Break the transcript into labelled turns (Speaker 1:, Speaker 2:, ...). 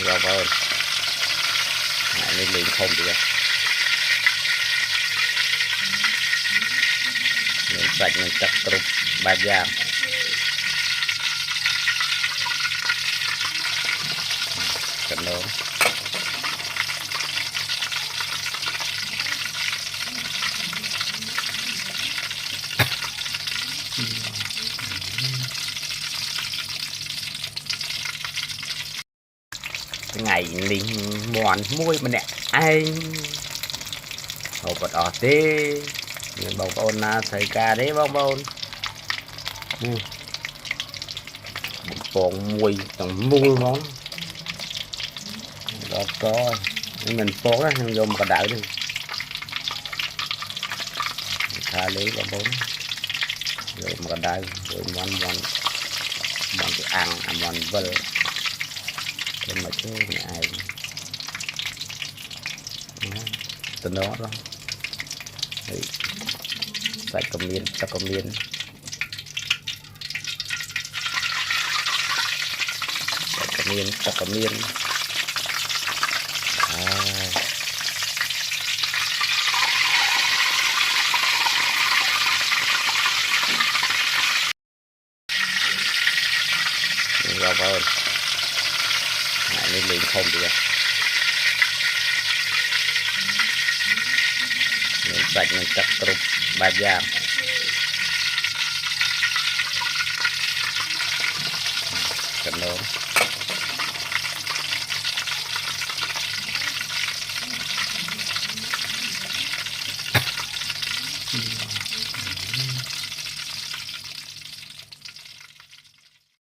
Speaker 1: vào vào lên không được mình sạch mình chặt cục ba giang cần đó ngày linh mòn môi mà nè anh hộp bật ọt đi mình bầu con thầy ca đấy bông bông còn mùi tầng mùi món đó có mình phố á dùng cả đảo đi tha lấy bông bông rồi mà đai rồi món cái ăn món vơ rồi mà chứ ai từ đó đó sạch cầm miên ta cầm miên ta cầm miên vào vào lên không được mình sạch mình chặt cục ba giang cần đó